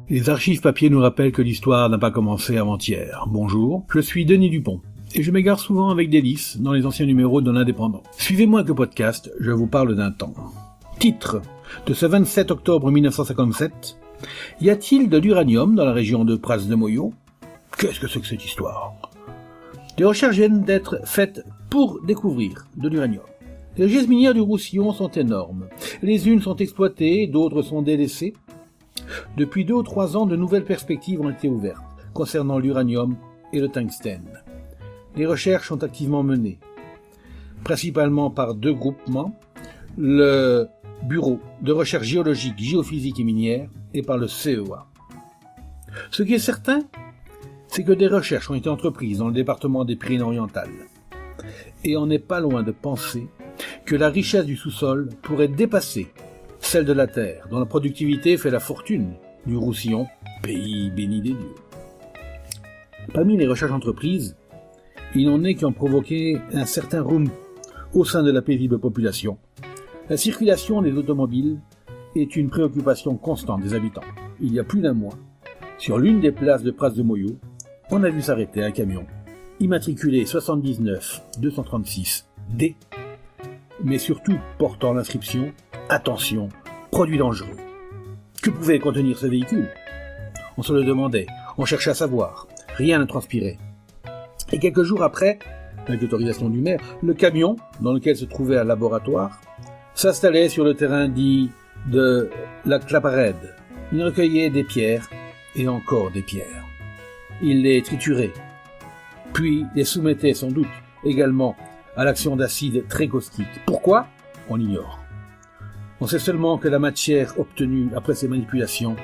Les archives papier nous rappellent que l'histoire n'a pas commencé avant-hier. Bonjour, je suis Denis Dupont, et je m'égare souvent avec délice dans les anciens numéros de l'Indépendant. Suivez-moi avec le podcast, je vous parle d'un temps. Titre de ce 27 octobre 1957. Y a-t-il de l'uranium dans la région de Pras-de-Moyo ? Qu'est-ce que c'est que cette histoire ? Des recherches viennent d'être faites pour découvrir de l'uranium. Les richesses minières du Roussillon sont énormes. Les unes sont exploitées, d'autres sont délaissées. Depuis 2 ou 3 ans, de nouvelles perspectives ont été ouvertes concernant l'uranium et le tungstène. Les recherches sont activement menées, principalement par 2 groupements, le Bureau de recherche géologique, géophysique et minière et par le CEA. Ce qui est certain, c'est que des recherches ont été entreprises dans le département des Pyrénées-Orientales. Et on n'est pas loin de penser que la richesse du sous-sol pourrait dépasser celle de la terre, dont la productivité fait la fortune du Roussillon, pays béni des dieux. Parmi les recherches entreprises, il en est qui ont provoqué un certain remous au sein de la paisible population. La circulation des automobiles est une préoccupation constante des habitants. Il y a plus d'un mois, sur l'une des places de Pras-de-Moyo, on a vu s'arrêter un camion immatriculé 79 236 D, mais surtout portant l'inscription « Attention, produit dangereux ». Que pouvait contenir ce véhicule ? On se le demandait, on cherchait à savoir, rien ne transpirait. Et quelques jours après, avec l'autorisation du maire, le camion, dans lequel se trouvait un laboratoire, s'installait sur le terrain dit de la Claparède. Il recueillait des pierres et encore des pierres. Il les triturait, puis les soumettait sans doute également à l'action d'acide très caustique. Pourquoi ? On ignore. On sait seulement que la matière obtenue après ces manipulations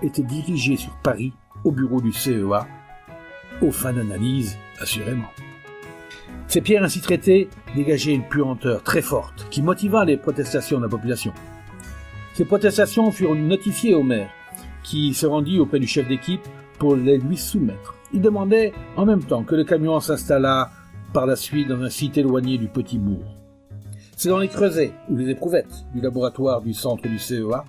était dirigée sur Paris au bureau du CEA, aux fins d'analyse, assurément. Ces pierres ainsi traitées dégageaient une puanteur très forte qui motiva les protestations de la population. Ces protestations furent notifiées au maire, qui se rendit auprès du chef d'équipe pour les lui soumettre. Il demandait en même temps que le camion s'installât par la suite dans un site éloigné du petit bourg. C'est dans les creusets ou les éprouvettes du laboratoire du centre du CEA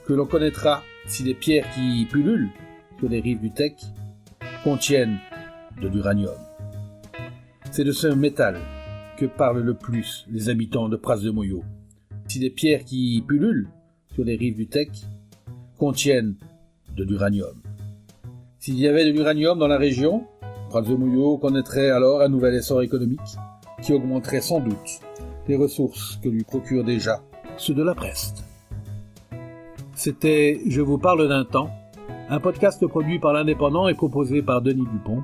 que l'on connaîtra si les pierres qui pullulent sur les rives du Tech contiennent de l'uranium. C'est de ce métal que parlent le plus les habitants de Pras-de-Moyo. Si les pierres qui pullulent sur les rives du Tech contiennent de l'uranium. S'il y avait de l'uranium dans la région, Pras-de-Moyo connaîtrait alors un nouvel essor économique qui augmenterait sans doute les ressources que lui procurent déjà ceux de la Brest. C'était « Je vous parle d'un temps », un podcast produit par l'Indépendant et proposé par Denis Dupont,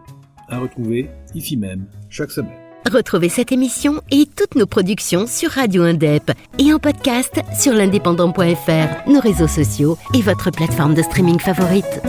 à retrouver ici même chaque semaine. Retrouvez cette émission et toutes nos productions sur Radio Indep et en podcast sur l'indépendant.fr, nos réseaux sociaux et votre plateforme de streaming favorite.